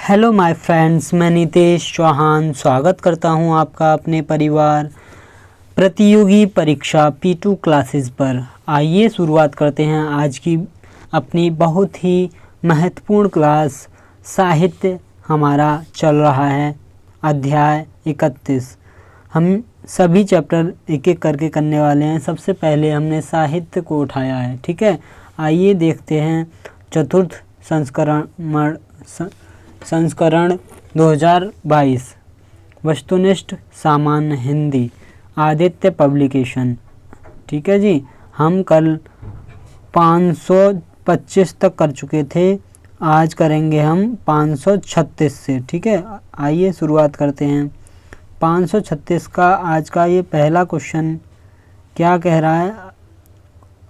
Hello my friends, मैं नितेश चौहान स्वागत करता हूं आपका अपने परिवार प्रतियोगी परीक्षा P2 क्लासेस पर। आइए शुरुआत करते हैं आज की अपनी बहुत ही महत्वपूर्ण क्लास। साहित्य हमारा चल रहा है, अध्याय 31। हम सभी चैप्टर एक एक करके करने वाले हैं। सबसे पहले हमने साहित्य को उठाया है, ठीक है। आइए देखते हैं चतुर्थ संस्करण 2022 वस्तुनिष्ठ सामान्य हिंदी आदित्य पब्लिकेशन, ठीक है जी। हम कल 525 तक कर चुके थे, आज करेंगे हम 536 से, ठीक है। आइए शुरुआत करते हैं। 536 का आज का ये पहला क्वेश्चन क्या कह रहा है,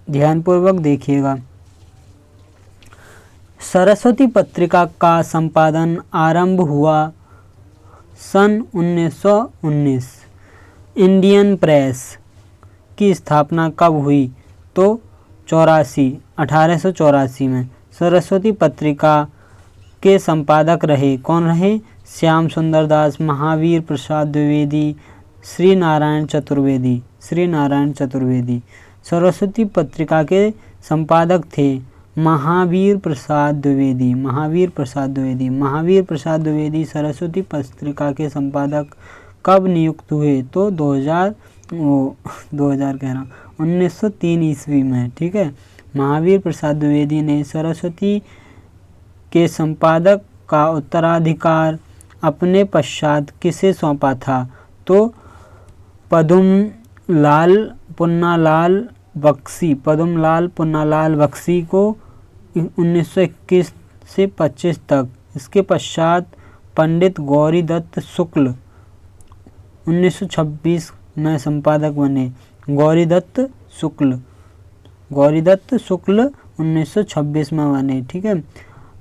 ध्यानपूर्वक देखिएगा। सरस्वती पत्रिका का संपादन आरंभ हुआ सन 1919। इंडियन प्रेस की स्थापना कब हुई, तो 1884 में। सरस्वती पत्रिका के संपादक रहे, कौन रहे? श्याम सुंदर दास, महावीर प्रसाद द्विवेदी, श्री नारायण चतुर्वेदी। सरस्वती पत्रिका के संपादक थे महावीर प्रसाद द्विवेदी। महावीर प्रसाद द्विवेदी सरस्वती पत्रिका के संपादक कब नियुक्त हुए, तो 1903 ईस्वी में, ठीक है। महावीर प्रसाद द्विवेदी ने सरस्वती के संपादक का उत्तराधिकार अपने पश्चात किसे सौंपा था, तो पदुमलाल पुन्नालाल बख्शी को 1921 से 25 तक। इसके पश्चात पंडित गौरी दत्त शुक्ल 1926 में संपादक बने। गौरी दत्त शुक्ल 1926 में बने, ठीक है।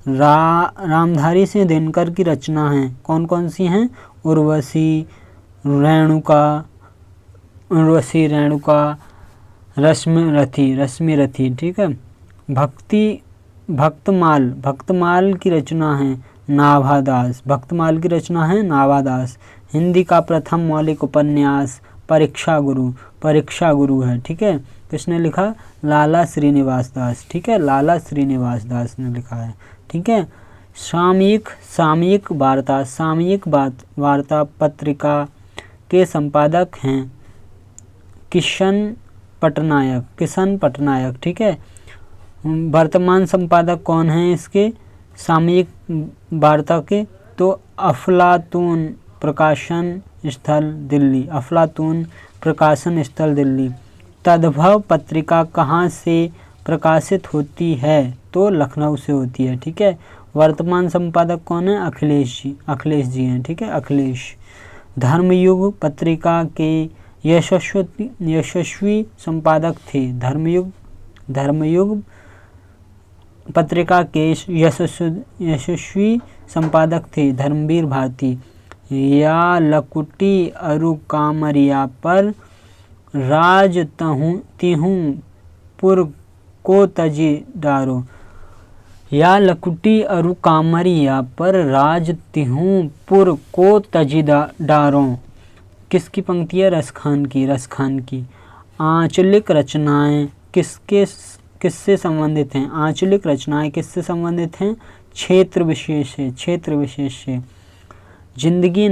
रामधारी सिंह दिनकर की रचना हैं, कौन कौन सी हैं? उर्वशी रेणुका, रश्मिरथी, ठीक है। भक्तमाल की रचना है नाभादास। हिंदी का प्रथम मौलिक उपन्यास परीक्षा गुरु है, ठीक है। किसने लिखा? लाला श्रीनिवास दास, ठीक है। लाला श्रीनिवास दास ने लिखा है, ठीक है। सामयिक वार्ता पत्रिका के संपादक हैं किशन पटनायक, ठीक है। वर्तमान संपादक कौन हैं इसके सामयिक वार्ता के, तो अफलातून प्रकाशन स्थल दिल्ली। तद्भव पत्रिका कहाँ से प्रकाशित होती है, तो लखनऊ से होती है, ठीक है। वर्तमान संपादक कौन है? अखिलेश जी हैं, ठीक है। अखिलेश। धर्मयुग पत्रिका के यशस्वी संपादक थे। धर्मयुग पत्रिका के यशस्वी संपादक थे धर्मवीर भारती। या लकुटी अरु कामरिया पर राज तिहूं पुर को तजी डारो। या लकुटी अरु कामरिया पर राज तिहूं पुर को तजी डारो। किसकी पंक्ति है? रसखान की। आंचलिक रचनाएं किससे संबंधित हैं? आंचलिक रचनाएं किससे संबंधित हैं? क्षेत्र विशेष से। जिंदगी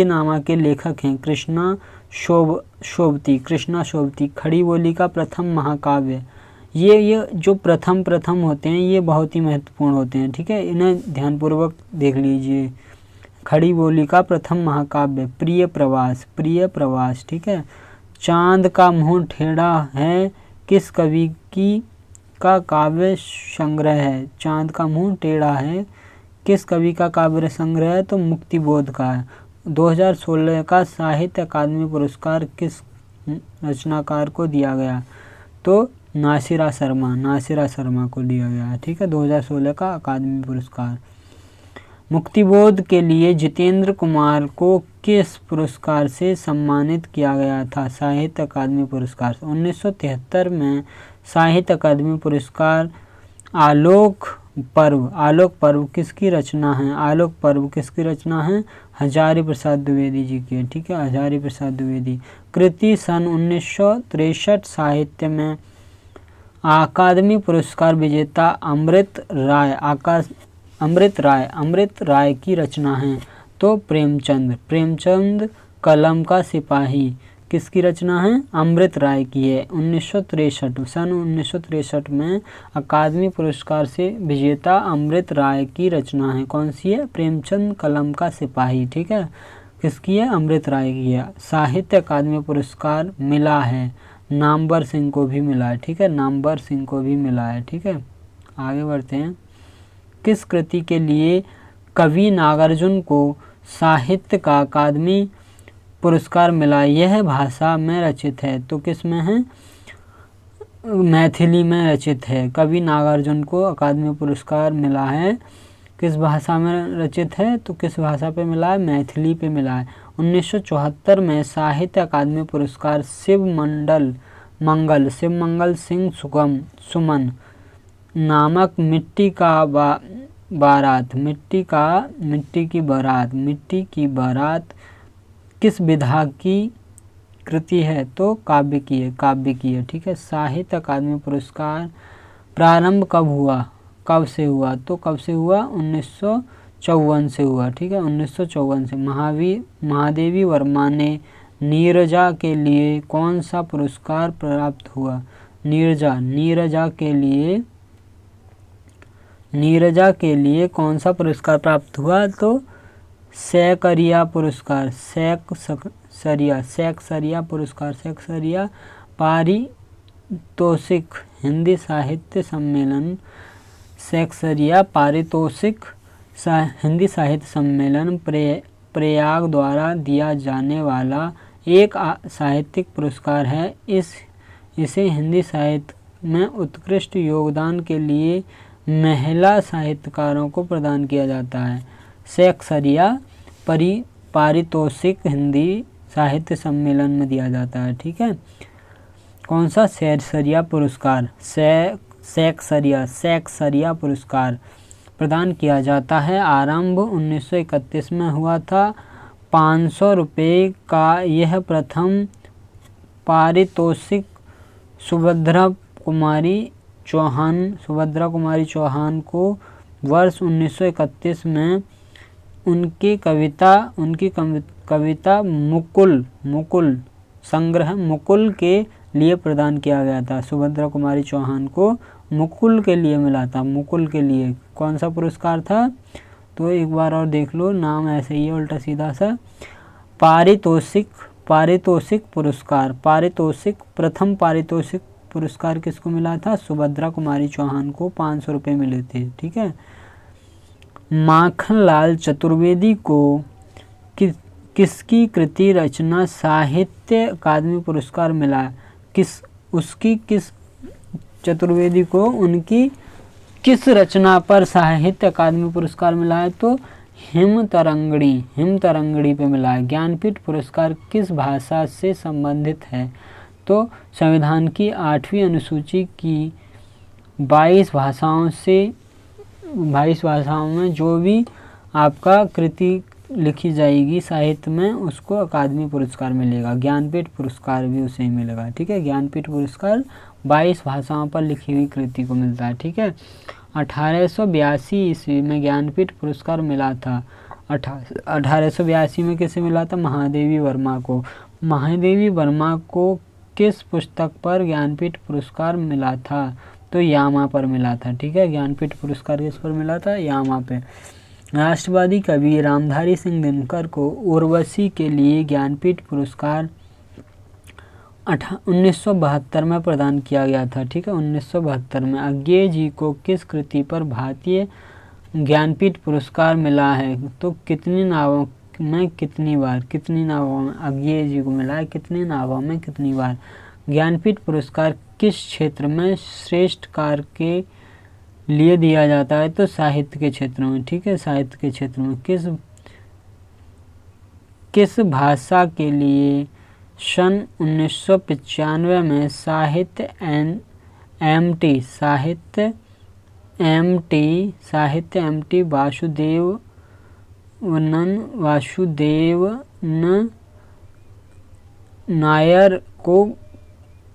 नामा के लेखक हैं कृष्णा शोभती। खड़ी बोली का प्रथम महाकाव्य। ये जो प्रथम होते हैं ये बहुत ही महत्वपूर्ण होते हैं, ठीक है। इन्हें ध्यानपूर्वक देख लीजिए। खड़ी बोली का प्रथम महाकाव्य प्रिय प्रवास, ठीक है। चांद का मुंह टेढ़ा है किस कवि का काव्य संग्रह है? चांद का मुंह टेढ़ा है किस कवि का काव्य संग्रह है, तो मुक्तिबोध का है। 2016 का साहित्य अकादमी पुरस्कार किस रचनाकार को दिया गया, तो नासिरा शर्मा को दिया गया है, ठीक है। 2016 का अकादमी पुरस्कार। मुक्तिबोध के लिए जितेंद्र कुमार को किस पुरस्कार से सम्मानित किया गया था? साहित्य अकादमी पुरस्कार। 1973 में साहित्य अकादमी पुरस्कार आलोक पर्व, आलोक पर्व किसकी रचना है? आलोक पर्व किसकी रचना है? हजारी प्रसाद द्विवेदी जी की, ठीक है, हजारी प्रसाद द्विवेदी। कृति सन 1963 साहित्य में अकादमी पुरस्कार विजेता अमृत राय की रचना है? तो प्रेमचंद कलम का सिपाही किसकी रचना है? अमृत राय की है। 1963 में अकादमी पुरस्कार से विजेता अमृत राय की रचना है। कौन सी है? प्रेमचंद कलम का सिपाही, ठीक है, किसकी है? अमृत राय की है। साहित्य अकादमी पुरस्कार मिला है, नामवर सिंह को भी मिला है, ठीक है, नामवर सिंह को भी मिला है, ठीक है। आगे बढ़ते हैं। किस कृति के लिए कवि नागार्जुन को साहित्य का अकादमी पुरस्कार मिला? यह भाषा में रचित है, तो किस में है? मैथिली में रचित है। कवि नागार्जुन को अकादमी पुरस्कार मिला है, किस भाषा में रचित है? तो किस भाषा पे मिला है? मैथिली पे मिला है। 1974 में साहित्य अकादमी पुरस्कार शिवमंगल सिंह सुमन नामक मिट्टी की बारात किस विधा की कृति है? तो काव्य की है, ठीक है। साहित्य अकादमी पुरस्कार प्रारंभ कब से हुआ? तो कब से हुआ? 1954 से हुआ, ठीक है, 1954 से। महादेवी वर्मा ने नीरजा के लिए कौन सा पुरस्कार प्राप्त हुआ? नीरजा के लिए कौन सा पुरस्कार प्राप्त हुआ? तो सैकरिया पुरस्कार, सैकसरिया पुरस्कार, सैकसरिया पारितोषिक हिंदी साहित्य सम्मेलन, सैकसरिया पारितोषिक हिंदी साहित्य सम्मेलन प्रयाग द्वारा दिया जाने वाला एक साहित्यिक पुरस्कार है। इसे हिंदी साहित्य में उत्कृष्ट योगदान के लिए महिला साहित्यकारों को प्रदान किया जाता है। सैकसरिया पारितोषिक हिंदी साहित्य सम्मेलन में दिया जाता है, ठीक है। कौन सा? सैकसरिया पुरस्कार, सैकसरिया पुरस्कार प्रदान किया जाता है। आरंभ 1931 में हुआ था। 500 रुपये का यह प्रथम पारितोषिक सुभद्रा कुमारी चौहान को वर्ष 1931 में उनकी कविता मुकुल संग्रह मुकुल के लिए प्रदान किया गया था। सुभद्रा कुमारी चौहान को मुकुल के लिए मिला था, मुकुल के लिए। कौन सा पुरस्कार था? तो एक बार और देख लो, नाम ऐसे ही है उल्टा सीधा सा। पारितोषिक पुरस्कार, प्रथम पारितोषिक पुरस्कार किसको मिला था? सुभद्रा कुमारी चौहान को 500 रुपये मिले थे, ठीक है। माखनलाल चतुर्वेदी को किसकी कृति रचना साहित्य अकादमी पुरस्कार मिला? चतुर्वेदी को उनकी किस रचना पर साहित्य अकादमी पुरस्कार मिला है? तो हिमतरंगड़ी पे मिला है। ज्ञानपीठ पुरस्कार किस भाषा से संबंधित है? तो संविधान की 8वीं अनुसूची की 22 भाषाओं में जो भी आपका कृति लिखी जाएगी साहित्य में, उसको अकादमी पुरस्कार मिलेगा। ज्ञानपीठ पुरस्कार भी उसे ही मिलेगा, ठीक है। ज्ञानपीठ पुरस्कार 22 भाषाओं पर लिखी हुई कृति को मिलता है, ठीक है। 1882 ईस्वी में ज्ञानपीठ पुरस्कार मिला था। 1882 में किसे मिला था? महादेवी वर्मा को। महादेवी वर्मा को किस पुस्तक पर ज्ञानपीठ पुरस्कार मिला था? तो यामा पर मिला था, ठीक है। ज्ञानपीठ पुरस्कार किस पर मिला था? यामा पे। राष्ट्रवादी कवि रामधारी सिंह दिनकर को उर्वशी के लिए ज्ञानपीठ पुरस्कार 1972 में प्रदान किया गया था, ठीक है, 1972 में। अज्ञेय जी को किस कृति पर भारतीय ज्ञानपीठ पुरस्कार मिला है? तो कितनी नावों में कितनी बार? अज्ञेय जी को मिला है कितनी नावों में कितनी बार? ज्ञानपीठ पुरस्कार किस क्षेत्र में श्रेष्ठ कार्य के लिए दिया जाता है? तो साहित्य के क्षेत्र में, ठीक है, साहित्य के क्षेत्र में। किस भाषा के लिए सन 1995 में साहित्य साहित्य MT वासुदेवन नायर को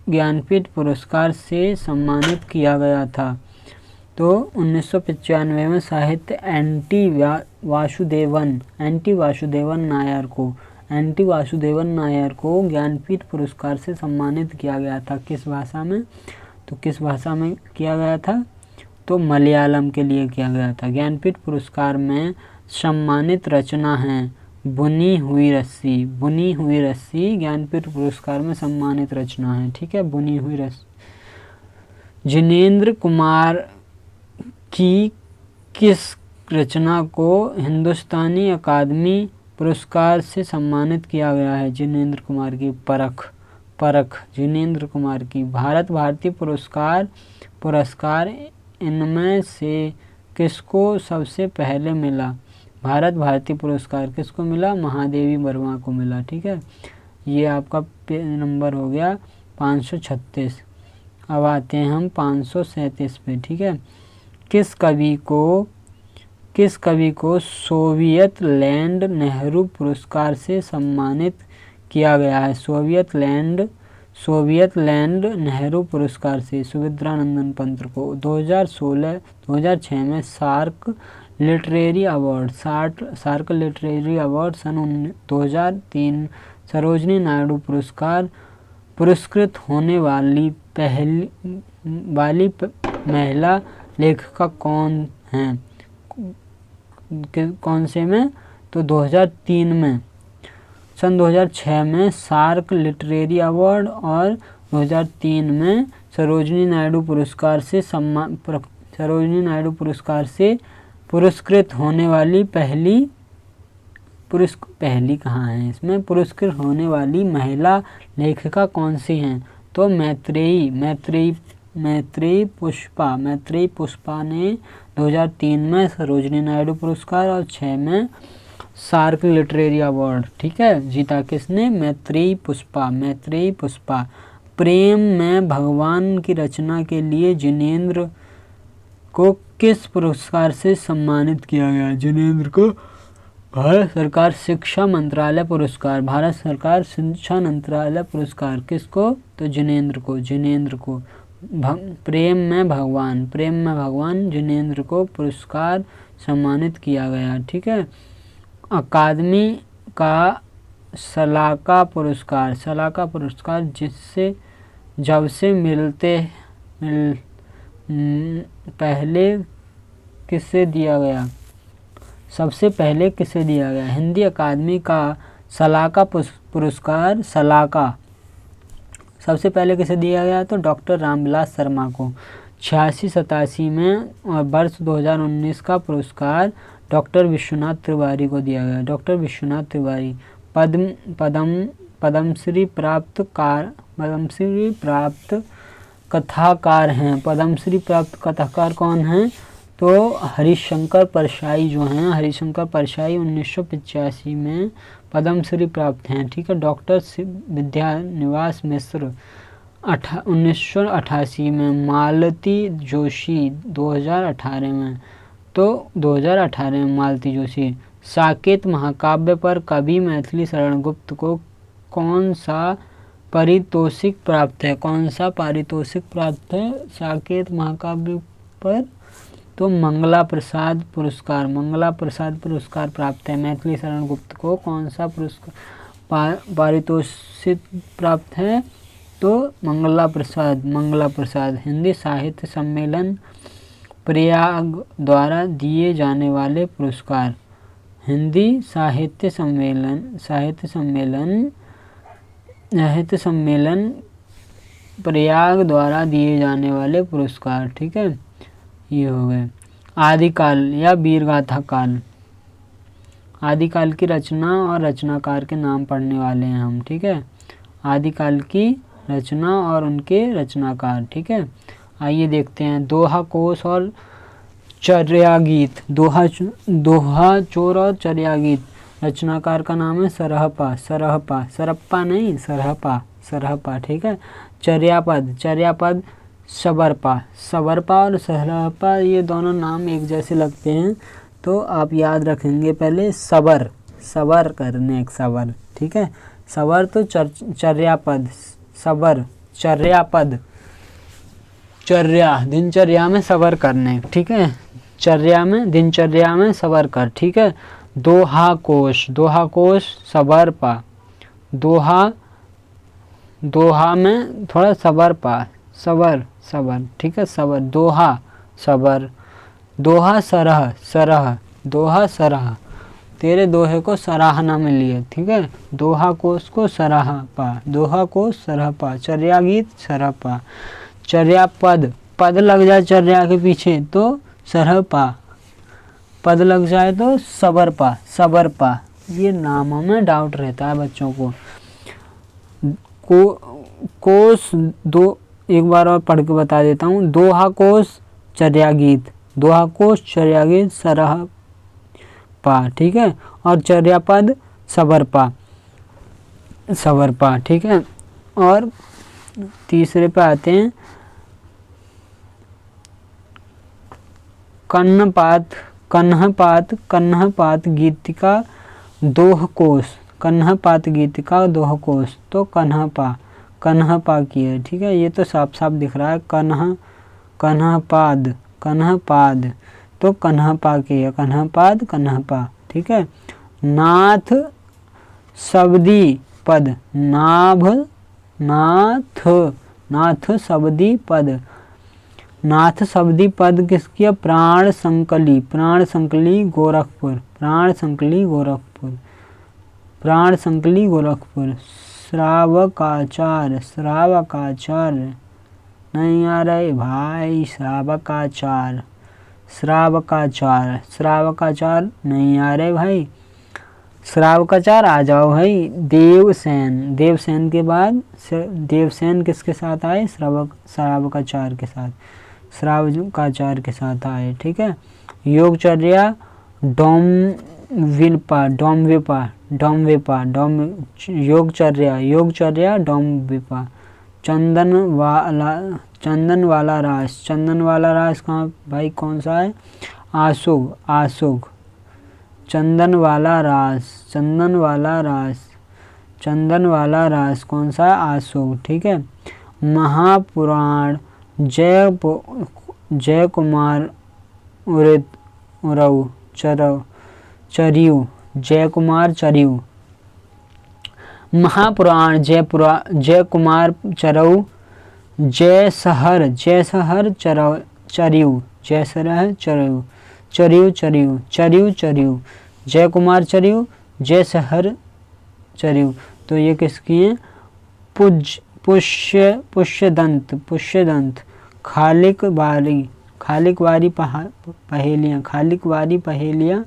ज्ञानपीठ पुरस्कार से सम्मानित किया गया था। तो 1995 में साहित्य एन टी वासुदेवन नायर को ज्ञानपीठ पुरस्कार से सम्मानित किया गया था। किस भाषा में? तो किस भाषा में किया गया था? तो मलयालम के लिए किया गया था। ज्ञानपीठ पुरस्कार में सम्मानित रचना है बुनी हुई रस्सी ज्ञानपीठ पुरस्कार में सम्मानित रचना है। ठीक है, बुनी हुई रस्सी। जिनेंद्र कुमार की किस रचना को हिंदुस्तानी अकादमी पुरस्कार से सम्मानित किया गया है? जिनेंद्र कुमार की परख जिनेंद्र कुमार की। भारत भारती पुरस्कार इनमें से किसको सबसे पहले मिला? भारत भारती पुरस्कार किसको मिला? महादेवी वर्मा को मिला। ठीक है, ये आपका नंबर हो गया 536। अब आते हैं हम 537 पे। ठीक है, किस कवि को सोवियत लैंड नेहरू पुरस्कार से सम्मानित किया गया है? सोवियत लैंड नेहरू पुरस्कार से सुविद्रानंदन पंत को 2006 में सार्क लिटरेरी अवार्ड सन 2003 सरोजिनी नायडू पुरस्कृत होने वाली महिला लेखिका कौन है? कौन से में? तो 2003 में। सन 2006 में सार्क लिटरेरी अवार्ड और 2003 में सरोजिनी नायडू पुरस्कार से पुरस्कृत होने वाली पहली कहाँ है इसमें? पुरस्कृत होने वाली महिला लेखिका कौन सी हैं? तो मैत्रेयी पुष्पा ने 2003 में सरोजिनी नायडू पुरस्कार और 6 में सार्क लिटरेरी अवार्ड, ठीक है, जीता। किसने? मैत्रेयी पुष्पा। प्रेम में भगवान की रचना के लिए जिनेंद्र को किस पुरस्कार से सम्मानित किया गया? जिनेंद्र को भारत सरकार शिक्षा मंत्रालय पुरस्कार। किसको? तो जिनेंद्र को। प्रेम में भगवान जिनेंद्र को पुरस्कार सम्मानित किया गया। ठीक है। अकादमी का सलाका पुरस्कार जब से पहले किसे दिया गया? सबसे पहले किसे दिया गया? हिंदी अकादमी का सलाका पुरस्कार सबसे पहले किसे दिया गया? तो डॉक्टर रामविलास शर्मा को 86-87 में, और वर्ष 2019 का पुरस्कार डॉक्टर विश्वनाथ तिवारी को दिया गया। डॉक्टर विश्वनाथ तिवारी पद्मश्री प्राप्त कथाकार हैं। पद्मश्री प्राप्त कथाकार कौन हैं? तो हरिशंकर परशाई जो हैं, हरिशंकर परशाई 1985 में पद्मश्री प्राप्त हैं। ठीक है। डॉक्टर विद्यानिवास मिश्र 1988 में। मालती जोशी 2018 में। तो 2018 में मालती जोशी। साकेत महाकाव्य पर कवि मैथिली शरण गुप्त को कौन सा पारितोषिक प्राप्त है? साकेत महाकाव्य पर? तो मंगला प्रसाद पुरस्कार प्राप्त है। मैथिली शरण गुप्त को कौन सा पुरस्कार पारितोषिक प्राप्त है? तो मंगला प्रसाद। हिंदी साहित्य सम्मेलन प्रयाग द्वारा दिए जाने वाले पुरस्कार। हिंदी साहित्य सम्मेलन प्रयाग द्वारा दिए जाने वाले पुरस्कार। ठीक है, ये हो गए। आदिकाल या वीरगाथा काल। आदिकाल की रचना और रचनाकार के नाम पढ़ने वाले हैं हम। ठीक है, आदिकाल की रचना और उनके रचनाकार। ठीक है, आइए देखते हैं। दोहा कोश और चर्या गीत। दोहा चोर और चर्या गीत। रचनाकार का नाम है सरहपा। ठीक है। चर्यापद सबरपा। सबरपा और सरहपा ये दोनों नाम एक जैसे लगते हैं, तो आप याद रखेंगे पहले सबर, सबर करने एक सबर, ठीक है। सबर तो चर्यापद, सबर चर्यापद, चर्या दिनचर्या में सबर करने, ठीक है। चर्या में, दिनचर्या में सबर कर, ठीक है। दोहा कोश, दोहा कोश सबर पा, दोहा, दोहा में थोड़ा सबर पा, सबर सबर, ठीक है। सबर, दोहा सबर, दोहा सरह, सरह, दोहा सरह, तेरे दोहे को सराहना में लिए, ठीक है। दोहा कोश को सराह पा, दोहा कोश सरह पा, चर्या गीत सरह पा, चर्या पद, पद लग जाए चर्या के पीछे तो सरह पा, पद लग जाए तो सबर पा, सबर पा। ये नामों में डाउट रहता है बच्चों को। कोश दो, एक बार और पढ़ के बता देता हूँ। दोहा कोश चर्या गीत, दोहा कोश चर्या गीत सरह पा, ठीक है। और चर्या पद सबर पा, सबर पा, ठीक है। और तीसरे पे आते हैं कन्हपात, कन्हपात, कन्हपात गीतिका दोह कोश, कन्हपात गीतिका दोह कोश तो कन्हपा, कन्हपा की है, ठीक है। ये तो साफ साफ दिख रहा है, कन्ह, कन्हपाद, कन्हपाद तो कन्हपा की है, कन्हपाद कन्हपा, ठीक है। नाथ शब्दी पद, नाभ, नाथ, नाथ शब्दी पद, नाथ शब्दी पद किसकी है? प्राण संकली, प्राण संकली गोरखपुर, प्राण संकली गोरखपुर, प्राण संकली गोरखपुर। श्रावकाचार्य, श्रावकाचार्य नहीं आ रहे भाई, श्रावकाचार्य, श्रावकाचार्य, श्रावकाचार्य नहीं आ रहे भाई, श्रावकाचार्य आ जाओ भाई। देवसेन, देवसेन के बाद देवसेन किसके साथ आए? श्रावकाचार्य के साथ, श्रावकाचार्य के साथ आए, ठीक है। योगचर्या डोमविपा, डोमविपा, डोमविपा, डोम, योगचर्या, योगचर्या डोमविपा। चंदन वाला, चंदन वाला रास, चंदन वाला रास कहाँ भाई कौन सा है? आशुग, आशुग, चंदन वाला रास, चंदन वाला रास, चंदन वाला रास कौन सा है? आशुग, ठीक है। महापुराण जय कुमार उरित उरऊ चरव चरियू, जय कुमार चरियू। महापुराण जय कुमार चरऊ, जय सहर, जय सहर चरव चरियू, जय सहर चरियू, चरियू चरियू, चरियू चरियू, जय कुमार चरियू, जय सहर चरियू। तो ये किसकी है? पुष्यदंत, पुष्यदंत। खालिक वारी, खालिक वारी पहेलियाँ, खालिक वारी पहेलियाँ।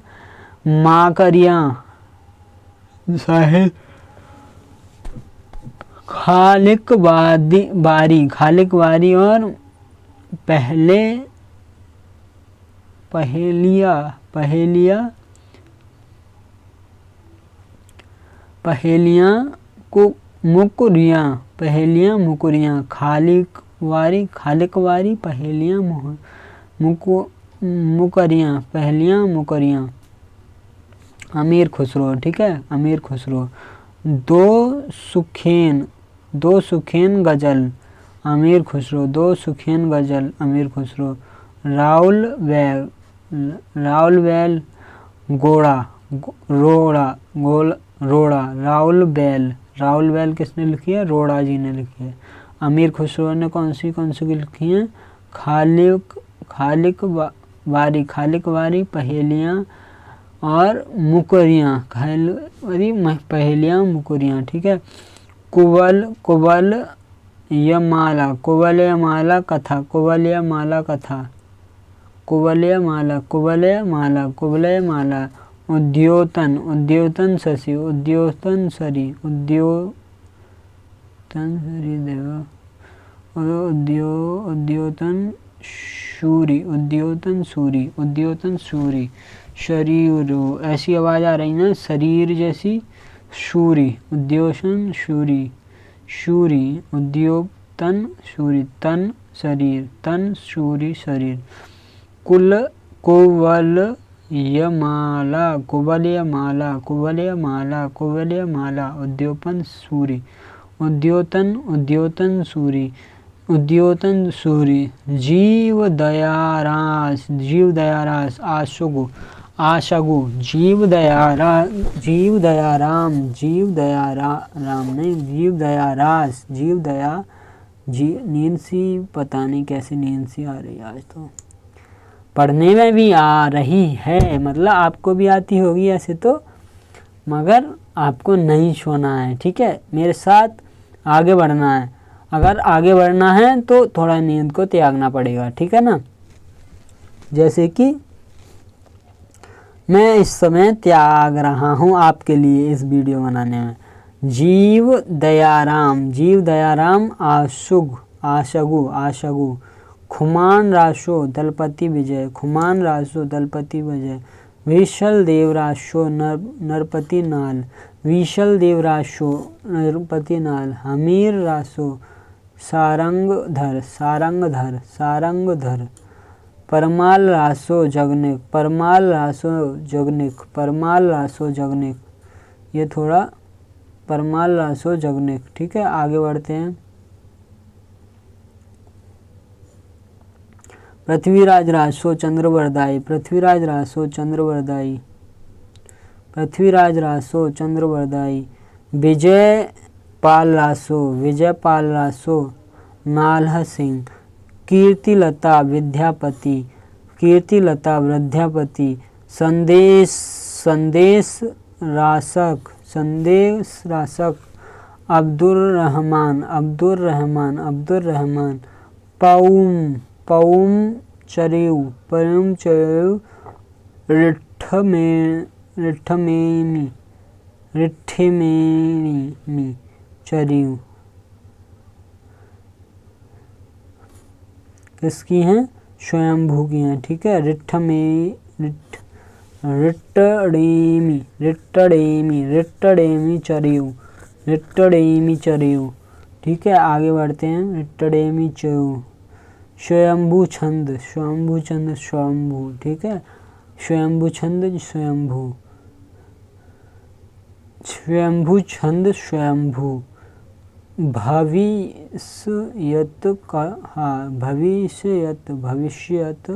माकरियाँ साहिल, खालिक वारी, खालिक वारी और पहले पहेलिया, पहेलिया, पहेलियाँ को मुकुरियाँ, पहेलियाँ मुकुरियाँ। खालिक वारी, खालिक वारी पहेलियाँ मुकरियाँ, पहेलियाँ मुकरियाँ। अमीर खुसरो, ठीक है, अमीर खुसरो। दो सुखेन गजल, अमीर खुसरो, दो सुखेन गजल, अमीर खुसरो। राउल बैल, राउल बैल गोड़ा, रोड़ा, गोल रोड़ा, राउल बैल, राउल बैल किसने लिखी है? रोड़ा जी ने लिखी है। अमीर खुसरो ने कौन सी लिखी हैं? खालिक वारी, खालिक वारी पहेलियाँ और मुकरियाँ, पहेलियाँ मुकरियाँ, ठीक है। कुबल या माला, कुबल या माला कथा, कुबल या माला कथा, कुबल या माला, कुबल या माला, कुबल या माला। उद्योतन, उद्योतन शशि, उद्योतन सरी, उद्योतन सरी देव, उद्योतन शूरी, उद्योतन सूरी, उद्योतन सूरी। शरीर, ऐसी आवाज़ आ रही ना शरीर जैसी, शूरी, उद्योतन शूरी, शूरी, उद्योतन शूरी। तन शरीर, तन सूरी शरीर। कुल कुवलयमाला, कुवलयमाला, कुवलयमाला, कुवलयमाला। उद्योतन सूरी, उद्योतन, उद्योतन सूरी, उद्योतन सूरी। जीव दयारास, जीव दयारास। आशुगु, आशगु। जीव दयाराम, जीव दयाराम, जीव दयाराम नहीं, जीव दयारास, जीव दया। नींद सी पता नहीं कैसे नींद सी आ रही आज तो, पढ़ने में भी आ रही है, मतलब आपको भी आती होगी ऐसे तो, मगर आपको नहीं सोना है, ठीक है, मेरे साथ आगे बढ़ना है। अगर आगे बढ़ना है तो थोड़ा नींद को त्यागना पड़ेगा, ठीक है ना। जैसे कि मैं इस समय त्याग रहा हूँ आपके लिए इस वीडियो बनाने में। जीव दयाराम, जीव दयाराम। आशुग, आशगु, आशगु। खुमान राशो दलपति विजय, खुमान राशो दलपति विजय। विशल देवराशो नरपति नाल, विशल देवराशो नरपति नाल। हमीर राशो सारंगधर, सारंगधर, सारंगधर। परमाल रासो जगनिक, परमाल रासो जगनिक, परमाल रासो जगनिक। ये थोड़ा परमाल रासो जगनिक, ठीक है। आगे बढ़ते हैं। पृथ्वीराज रासो चंद्रवरदाई, पृथ्वीराज रासो चंद्रवरदाई, पृथ्वीराज रासो चंद्रवरदाई। विजय पाल रासो, विजय पाल रासो नाल्ह सिंह। कीर्तिलता विद्यापति, कीर्तिलता विद्यापति। संदेश, संदेश रासक, संदेश रासक। अब्दुल रहमान, अब्दुल रहमान, अब्दुल रहमान। पौम, पौम चरेउ, पौम चरेउ। रिठमेनी, रिठमेनी चरेउ। किसकी हैं? स्वयंभू की हैं, ठीक है। रिट्ठडेमी, रिट्टडेमी, रिट्टडेमी चरेउ, रिट्टडेमी चरेउ, ठीक है। आगे बढ़ते हैं। रिट्टडेमी चरेउ। स्वयंभू छंद, स्वयंभू छंद, स्वयंभू, ठीक है। स्वयंभू छंद, स्वयंभू, स्वयंभू छंद, स्वयंभू। भविष्यत कहा, भविष्यत, भविष्यत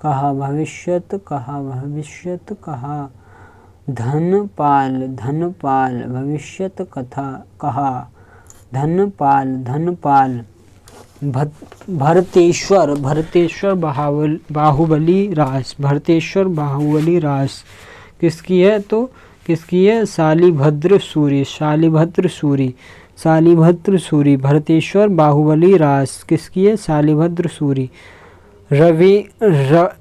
कहा, भविष्यत कहा, भविष्यत कहा। धनपाल, धनपाल। भविष्यत कथा कहा, धनपाल, धनपाल। भरतेश्वर, भरतेश्वर बाहुबली रास, भरतेश्वर बाहुबली रास। किसकी है तो, किसकी है? शालिभद्र सूरी, शालिभद्र सूरी, शालिभद्र सूरी। भरतेश्वर बाहुबली रास किसकी है? शालिभद्र सूरी।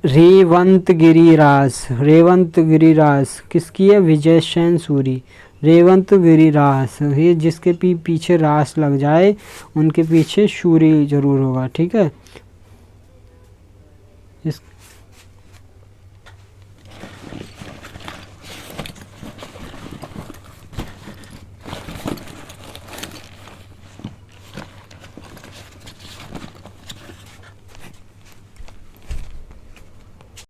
रेवंतगिरी रास, रेवंतगिरी रास किसकी है? विजय सेन सूरी, रेवंतगिरी रास। ये जिसके पीछे रास लग जाए उनके पीछे सूरी जरूर होगा, ठीक है। इस